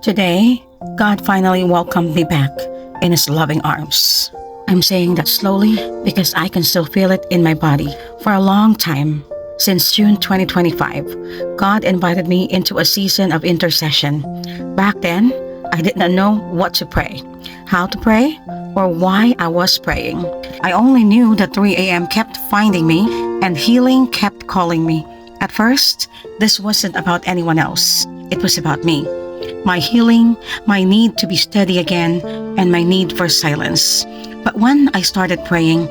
Today, God finally welcomed me back in His loving arms. I'm saying that slowly because I can still feel it in my body. For a long time, since June 2025, God invited me into a season of intercession. Back then, I did not know what to pray, how to pray, or why I was praying. I only knew that 3 a.m. kept finding me and healing kept calling me. At first, this wasn't about anyone else. It was about me. My healing, my need to be steady again, and my need for silence. But when I started praying,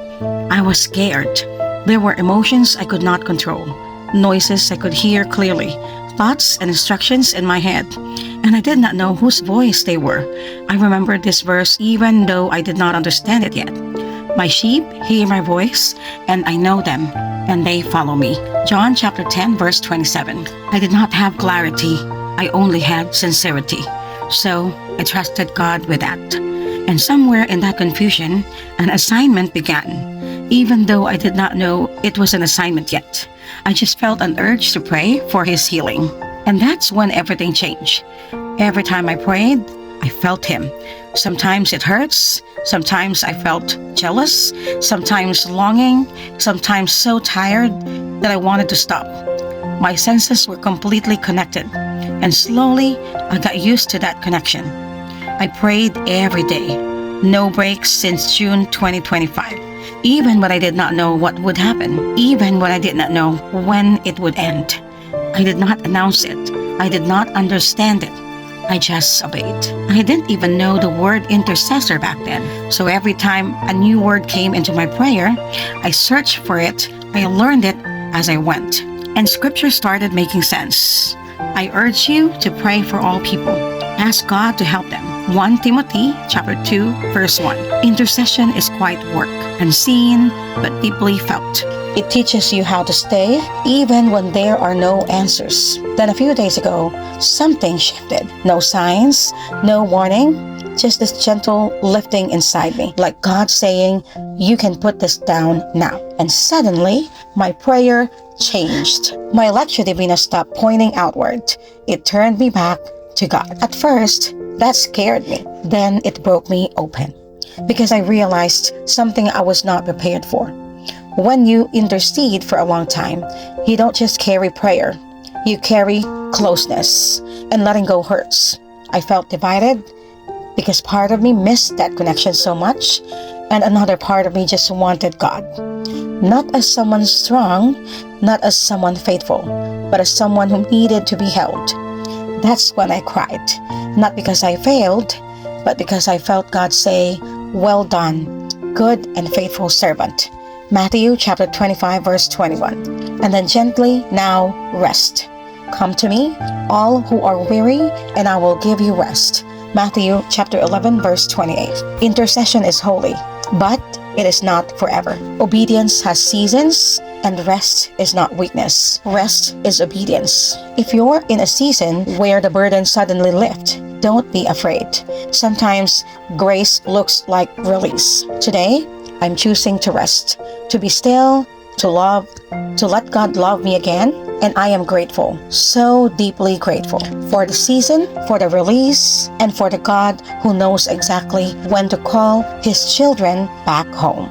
I was scared. There were emotions I could not control, noises I could hear clearly, thoughts and instructions in my head, and I did not know whose voice they were. I remember this verse even though I did not understand it yet. My sheep hear my voice, and I know them, and they follow me. John chapter 10 verse 27. I did not have clarity. I only had sincerity. So I trusted God with that. And somewhere in that confusion, an assignment began. Even though I did not know it was an assignment yet, I just felt an urge to pray for His healing. And that's when everything changed. Every time I prayed, I felt Him. Sometimes it hurts. Sometimes I felt jealous. Sometimes longing. Sometimes so tired that I wanted to stop. My senses were completely connected. And slowly, I got used to that connection. I prayed every day. No breaks since June 2025. Even when I did not know what would happen. Even when I did not know when it would end. I did not announce it. I did not understand it. I just obeyed. I didn't even know the word intercessor back then. So every time a new word came into my prayer, I searched for it. I learned it as I went. And scripture started making sense. I urge you to pray for all people. Ask God to help them. 1 Timothy chapter 2 verse 1. Intercession is quiet work, unseen but deeply felt. It teaches you how to stay even when there are no answers. Then a few days ago, something shifted. No signs, no warning, just this gentle lifting inside me, like God saying, you can put this down now. And suddenly, my prayer changed. My lectio divina stopped pointing outward. It turned me back to God. At first, that scared me. Then it broke me open because I realized something I was not prepared for. When you intercede for a long time, you don't just carry prayer. You carry closeness, and letting go hurts. I felt divided because part of me missed that connection so much, and another part of me just wanted God. Not as someone strong, not as someone faithful, but as someone who needed to be held. That's when I cried, not because I failed, but because I felt God say, well done, good and faithful servant. Matthew chapter 25 verse 21. And then gently, now rest. Come to me, all who are weary, and I will give you rest. Matthew chapter 11 verse 28. Intercession is holy, but it is not forever. Obedience has seasons, and rest is not weakness. Rest is obedience. If you're in a season where the burden suddenly lifts, don't be afraid. Sometimes grace looks like release. Today, I'm choosing to rest, to be still, to love, to let God love me again, and I am grateful, so deeply grateful for the season, for the release, and for the God who knows exactly when to call His children back home.